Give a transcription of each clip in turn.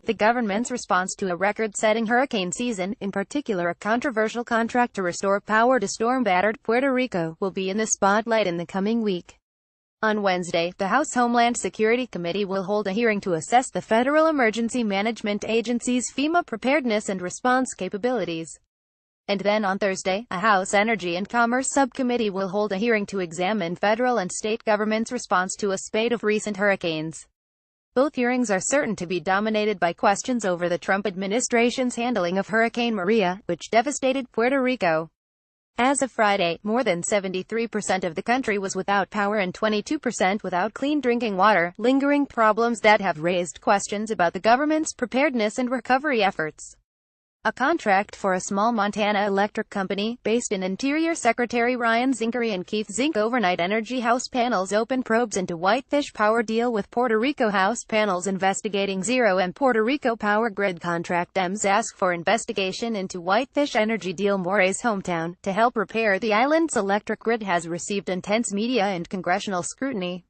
the government's response to a record-setting hurricane season, in particular a controversial contract to restore power to storm-battered Puerto Rico, will be in the spotlight in the coming week. On Wednesday, the House Homeland Security Committee will hold a hearing to assess the Federal Emergency Management Agency's FEMA preparedness and response capabilities. And then on Thursday, a House Energy and Commerce Subcommittee will hold a hearing to examine federal and state governments' response to a spate of recent hurricanes. Both hearings are certain to be dominated by questions over the Trump administration's handling of Hurricane Maria, which devastated Puerto Rico. As of Friday, more than 73% of the country was without power and 22% without clean drinking water, lingering problems that have raised questions about the government's preparedness and recovery efforts. A contract for a small Montana electric company, based in Interior Secretary Ryan Zinkery and Keith Zink overnight energy house panels open probes into whitefish power deal with Puerto Rico house panels investigating Zero and Puerto Rico power grid contract. Dems ask for investigation into whitefish energy deal. Moray's hometown, to help repair the island's electric grid, has received intense media and congressional scrutiny.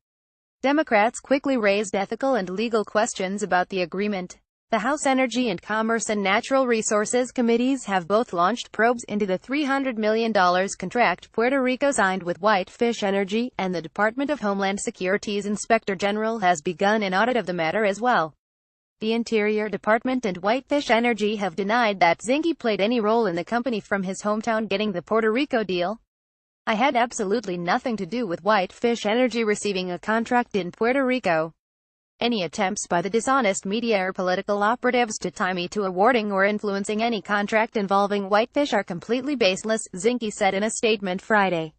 Democrats quickly raised ethical and legal questions about the agreement. The House Energy and Commerce and Natural Resources Committees have both launched probes into the $300 million contract Puerto Rico signed with Whitefish Energy, and the Department of Homeland Security's Inspector General has begun an audit of the matter as well. The Interior Department and Whitefish Energy have denied that Zinke played any role in the company from his hometown getting the Puerto Rico deal. "I had absolutely nothing to do with Whitefish Energy receiving a contract in Puerto Rico. Any attempts by the dishonest media or political operatives to tie me to awarding or influencing any contract involving Whitefish are completely baseless," Zinke said in a statement Friday.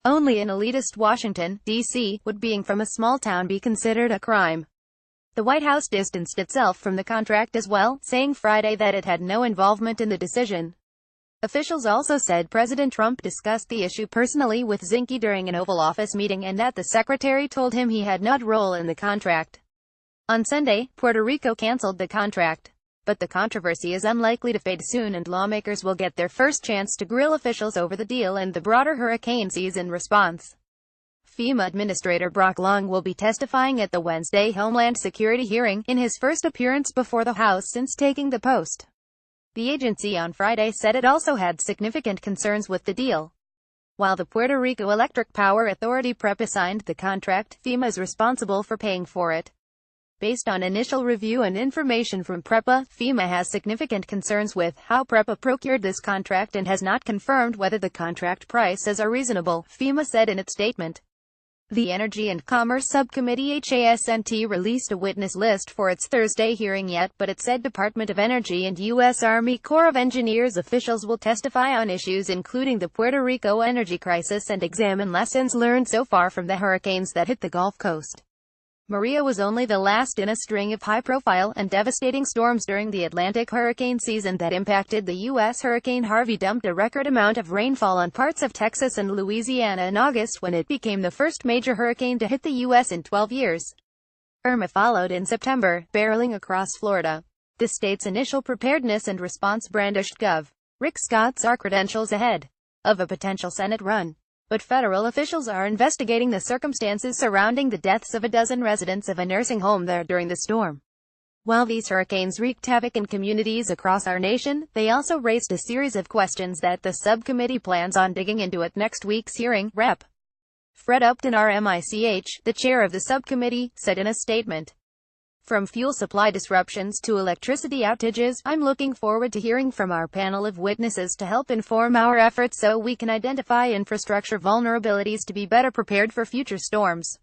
Only in elitist Washington, D.C., would being from a small town be considered a crime. The White House distanced itself from the contract as well, saying Friday that it had no involvement in the decision. Officials also said President Trump discussed the issue personally with Zinke during an Oval Office meeting and that the secretary told him he had no role in the contract. On Sunday, Puerto Rico canceled the contract. But the controversy is unlikely to fade soon, and lawmakers will get their first chance to grill officials over the deal and the broader hurricane season response. FEMA Administrator Brock Long will be testifying at the Wednesday Homeland Security hearing, in his first appearance before the House since taking the post. The agency on Friday said it also had significant concerns with the deal. While the Puerto Rico Electric Power Authority PREPA signed the contract, FEMA is responsible for paying for it. Based on initial review and information from PREPA, FEMA has significant concerns with how PREPA procured this contract and has not confirmed whether the contract prices are reasonable, FEMA said in its statement. The Energy and Commerce Subcommittee HASNT released a witness list for its Thursday hearing yet, but it said Department of Energy and U.S. Army Corps of Engineers officials will testify on issues including the Puerto Rico energy crisis and examine lessons learned so far from the hurricanes that hit the Gulf Coast. Maria was only the last in a string of high-profile and devastating storms during the Atlantic hurricane season that impacted the U.S. Hurricane Harvey dumped a record amount of rainfall on parts of Texas and Louisiana in August when it became the first major hurricane to hit the U.S. in 12 years. Irma followed in September, barreling across Florida. The state's initial preparedness and response brandished Gov. Rick Scott's credentials ahead of a potential Senate run. But federal officials are investigating the circumstances surrounding the deaths of a dozen residents of a nursing home there during the storm. While these hurricanes wreaked havoc in communities across our nation, they also raised a series of questions that the subcommittee plans on digging into at next week's hearing. Rep. Fred Upton RMICH, the chair of the subcommittee, said in a statement. From fuel supply disruptions to electricity outages, I'm looking forward to hearing from our panel of witnesses to help inform our efforts so we can identify infrastructure vulnerabilities to be better prepared for future storms.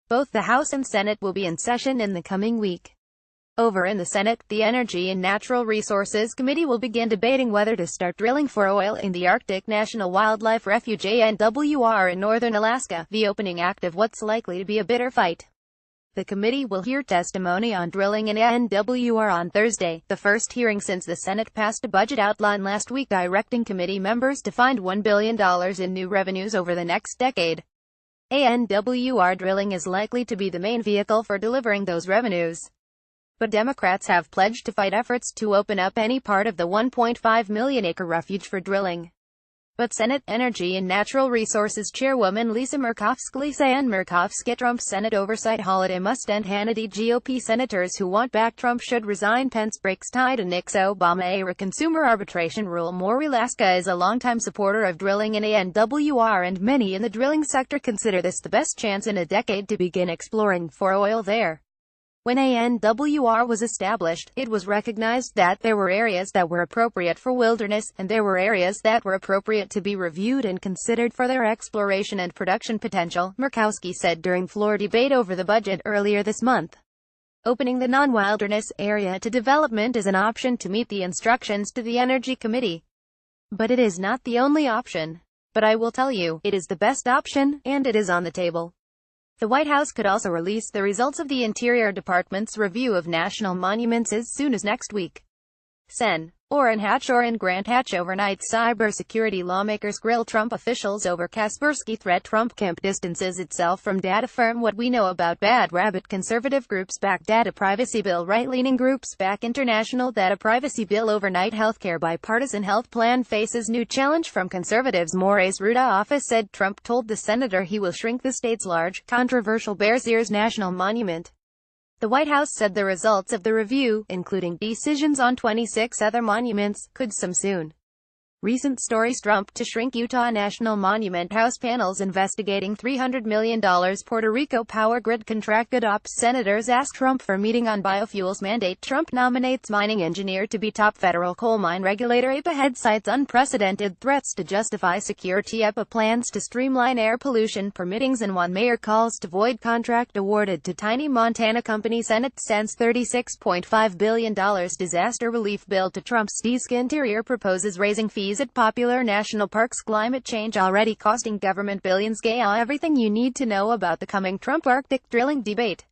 Both the House and Senate will be in session in the coming week. Over in the Senate, the Energy and Natural Resources Committee will begin debating whether to start drilling for oil in the Arctic National Wildlife Refuge ANWR in northern Alaska, the opening act of what's likely to be a bitter fight. The committee will hear testimony on drilling in ANWR on Thursday, the first hearing since the Senate passed a budget outline last week directing committee members to find $1 billion in new revenues over the next decade. ANWR drilling is likely to be the main vehicle for delivering those revenues. But Democrats have pledged to fight efforts to open up any part of the 1.5 million acre refuge for drilling. But Senate Energy and Natural Resources Chairwoman Lisa Murkowski, Trump's Senate oversight holiday must end. Hannity, GOP senators who want back Trump should resign. Pence breaks tie to nix Obama-era consumer arbitration rule. Maury Laska is a longtime supporter of drilling in ANWR, and many in the drilling sector consider this the best chance in a decade to begin exploring for oil there. When ANWR was established, it was recognized that there were areas that were appropriate for wilderness, and there were areas that were appropriate to be reviewed and considered for their exploration and production potential, Murkowski said during floor debate over the budget earlier this month. Opening the non-wilderness area to development is an option to meet the instructions to the Energy Committee. But it is not the only option. But I will tell you, it is the best option, and it is on the table. The White House could also release the results of the Interior Department's review of national monuments as soon as next week. Sen. Orrin Hatch Grant Hatch overnight cybersecurity lawmakers grill Trump officials over Kaspersky threat. Trump camp distances itself from data firm. What we know about Bad Rabbit. Conservative groups back data privacy bill. Right-leaning groups back international data privacy bill. Overnight healthcare bipartisan health plan faces new challenge from conservatives. Moraes Ruda office said Trump told the senator he will shrink the state's large, controversial Bears Ears National Monument. The White House said the results of the review, including decisions on 26 other monuments, could come soon. Recent stories: Trump to shrink Utah National Monument. House panels investigating $300 million Puerto Rico power grid contract. Good ops senators ask Trump for meeting on biofuels mandate. Trump nominates mining engineer to be top federal coal mine regulator. EPA head cites unprecedented threats to justify security. EPA plans to streamline air pollution permittings, and one mayor calls to void contract awarded to tiny Montana company. Senate sends $36.5 billion disaster relief bill to Trump's desk. Interior proposes raising fees at popular national parks. Climate change already costing government billions. Everything you need to know about the coming Trump Arctic drilling debate.